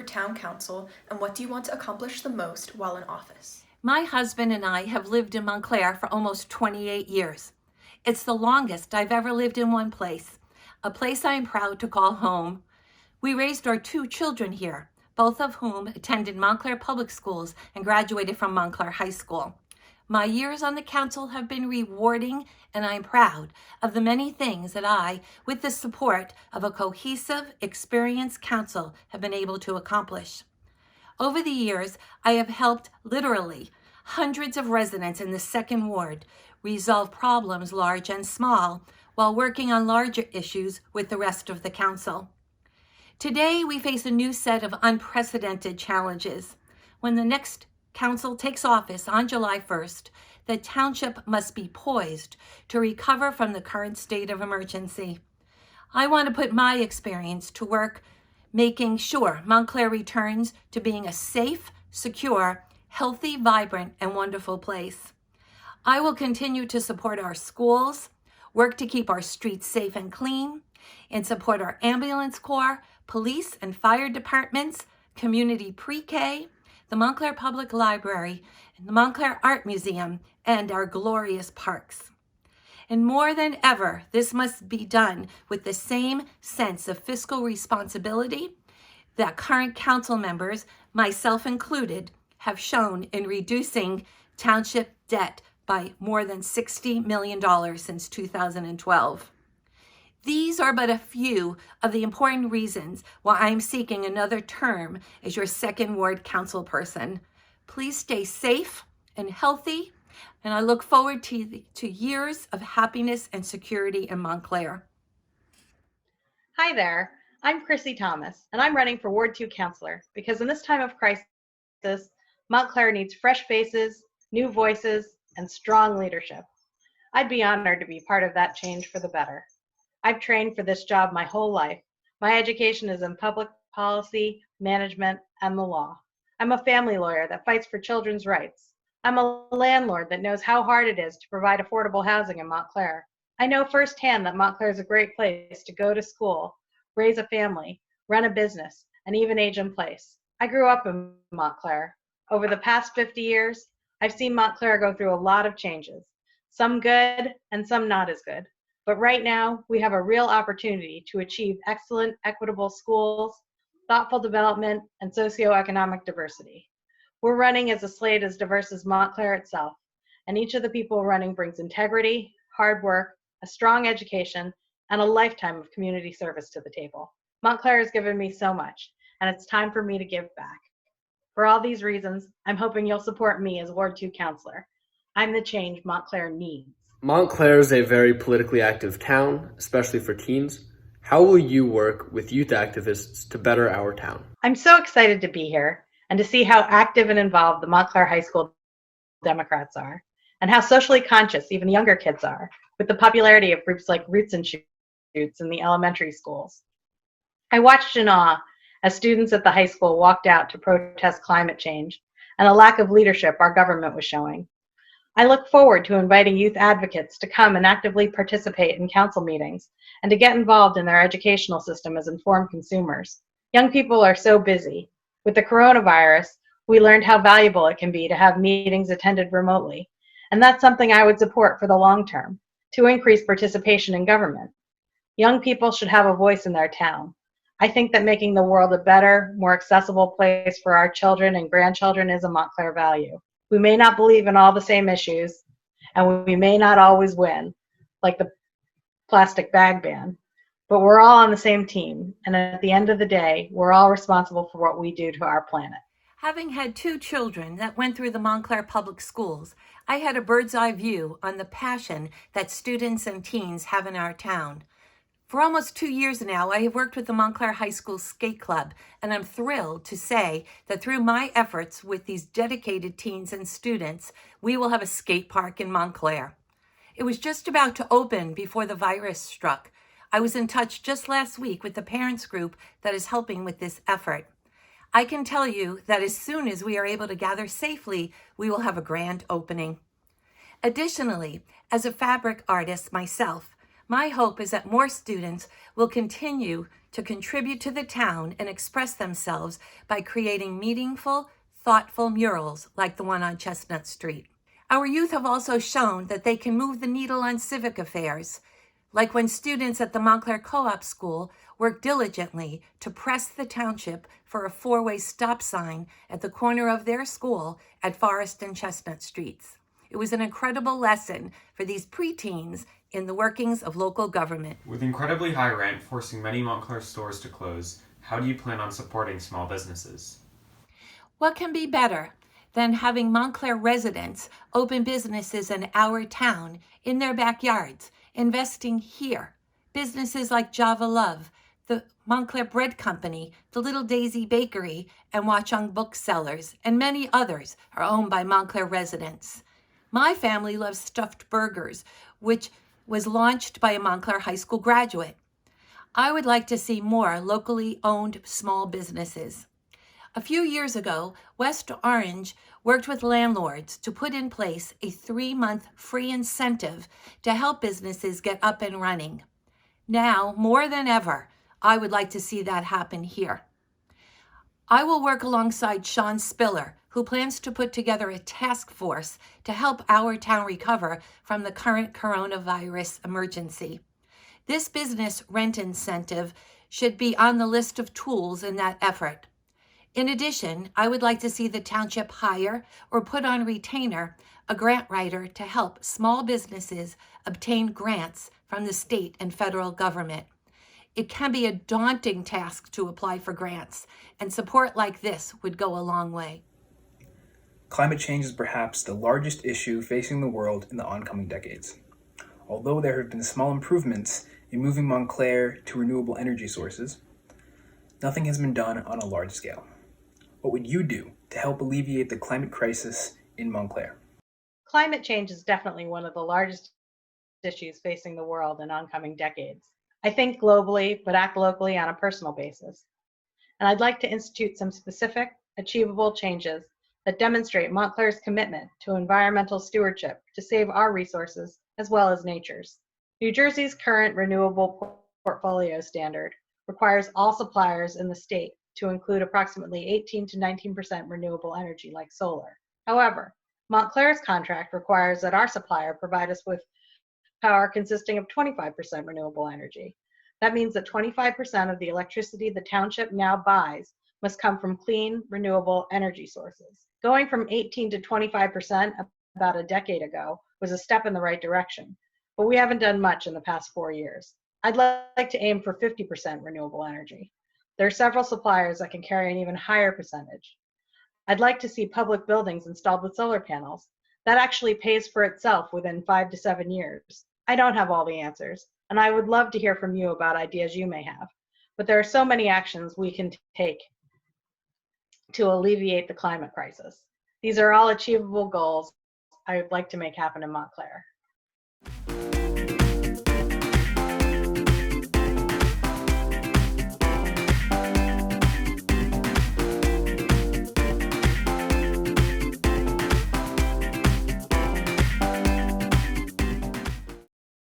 town council, and what do you want to accomplish the most while in office? My husband and I have lived in Montclair for almost 28 years. It's the longest I've ever lived in one place, a place I am proud to call home. We raised our 2 children here, both of whom attended Montclair Public Schools and graduated from Montclair High School. My years on the council have been rewarding, and I am proud of the many things that I, with the support of a cohesive, experienced council, have been able to accomplish. Over the years, I have helped literally hundreds of residents in the 2nd Ward resolve problems large and small while working on larger issues with the rest of the council. Today, we face a new set of unprecedented challenges. When the next council takes office on July 1st, the township must be poised to recover from the current state of emergency. I want to put my experience to work making sure Montclair returns to being a safe, secure, healthy, vibrant, and wonderful place. I will continue to support our schools, work to keep our streets safe and clean, and support our ambulance corps, police and fire departments, community pre-K, the Montclair Public Library, and the Montclair Art Museum, and our glorious parks. And more than ever, this must be done with the same sense of fiscal responsibility that current council members, myself included, have shown in reducing township debt by more than $60 million since 2012. These are but a few of the important reasons why I'm seeking another term as your 2nd Ward council person. Please stay safe and healthy, and I look forward to years of happiness and security in Montclair. Hi there, I'm Chrissy Thomas, and I'm running for Ward 2 Councilor because in this time of crisis, Montclair needs fresh faces, new voices, and strong leadership. I'd be honored to be part of that change for the better. I've trained for this job my whole life. My education is in public policy, management, and the law. I'm a family lawyer that fights for children's rights. I'm a landlord that knows how hard it is to provide affordable housing in Montclair. I know firsthand that Montclair is a great place to go to school, raise a family, run a business, and even age in place. I grew up in Montclair. Over the past 50 years, I've seen Montclair go through a lot of changes, some good and some not as good. But right now, we have a real opportunity to achieve excellent, equitable schools, thoughtful development, and socioeconomic diversity. We're running as a slate as diverse as Montclair itself, and each of the people running brings integrity, hard work, a strong education, and a lifetime of community service to the table. Montclair has given me so much, and it's time for me to give back. For all these reasons, I'm hoping you'll support me as Ward 2 Councilor. I'm the change Montclair needs. Montclair is a very politically active town, especially for teens. How will you work with youth activists to better our town? I'm so excited to be here and to see how active and involved the Montclair High School Democrats are, and how socially conscious even the younger kids are, with the popularity of groups like Roots and Shoots in the elementary schools. I watched in awe as students at the high school walked out to protest climate change and the lack of leadership our government was showing. I look forward to inviting youth advocates to come and actively participate in council meetings and to get involved in their educational system as informed consumers. Young people are so busy. With the coronavirus, we learned how valuable it can be to have meetings attended remotely, and that's something I would support for the long term, to increase participation in government. Young people should have a voice in their town. I think that making the world a better, more accessible place for our children and grandchildren is a Montclair value. We may not believe in all the same issues, and we may not always win, like the plastic bag ban, but we're all on the same team, and at the end of the day, we're all responsible for what we do to our planet. Having had 2 children that went through the Montclair Public Schools, I had a bird's eye view on the passion that students and teens have in our town. For almost 2 years now, I have worked with the Montclair High School Skate Club, and I'm thrilled to say that through my efforts with these dedicated teens and students, we will have a skate park in Montclair. It was just about to open before the virus struck. I was in touch just last week with the parents group that is helping with this effort. I can tell you that as soon as we are able to gather safely, we will have a grand opening. Additionally, as a fabric artist myself, My hope is that more students will continue to contribute to the town and express themselves by creating meaningful, thoughtful murals like the one on Chestnut Street. Our youth have also shown that they can move the needle on civic affairs, like when students at the Montclair Co-op School worked diligently to press the township for a 4-way stop sign at the corner of their school at Forest and Chestnut Streets. It was an incredible lesson for these preteens in the workings of local government. With incredibly high rent forcing many Montclair stores to close, how do you plan on supporting small businesses? What can be better than having Montclair residents open businesses in our town in their backyards, investing here? Businesses like Java Love, the Montclair Bread Company, the Little Daisy Bakery, and Watchung Booksellers, and many others are owned by Montclair residents. My family loves stuffed burgers, which was launched by a Montclair High School graduate. I would like to see more locally owned small businesses. A few years ago, West Orange worked with landlords to put in place a 3-month free incentive to help businesses get up and running. Now, more than ever, I would like to see that happen here. I will work alongside Sean Spiller, who plans to put together a task force to help our town recover from the current coronavirus emergency. This business rent incentive should be on the list of tools in that effort. In addition, I would like to see the township hire or put on retainer a grant writer to help small businesses obtain grants from the state and federal government. It can be a daunting task to apply for grants, and support like this would go a long way. Climate change is perhaps the largest issue facing the world in the oncoming decades. Although there have been small improvements in moving Montclair to renewable energy sources, nothing has been done on a large scale. What would you do to help alleviate the climate crisis in Montclair? Climate change is definitely one of the largest issues facing the world in oncoming decades. I think globally, but act locally on a personal basis. And I'd like to institute some specific, achievable changes that demonstrate Montclair's commitment to environmental stewardship to save our resources as well as nature's. New Jersey's current renewable portfolio standard requires all suppliers in the state to include approximately 18 to 19% renewable energy like solar. However, Montclair's contract requires that our supplier provide us with power consisting of 25% renewable energy. That means that 25% of the electricity the township now buys must come from clean, renewable energy sources. Going from 18 to 25% about a decade ago was a step in the right direction, but we haven't done much in the past 4 years. I'd like to aim for 50% renewable energy. There are several suppliers that can carry an even higher percentage. I'd like to see public buildings installed with solar panels. That actually pays for itself within 5 to 7 years. I don't have all the answers, and I would love to hear from you about ideas you may have, but there are so many actions we can take to alleviate the climate crisis. These are all achievable goals I would like to make happen in Montclair.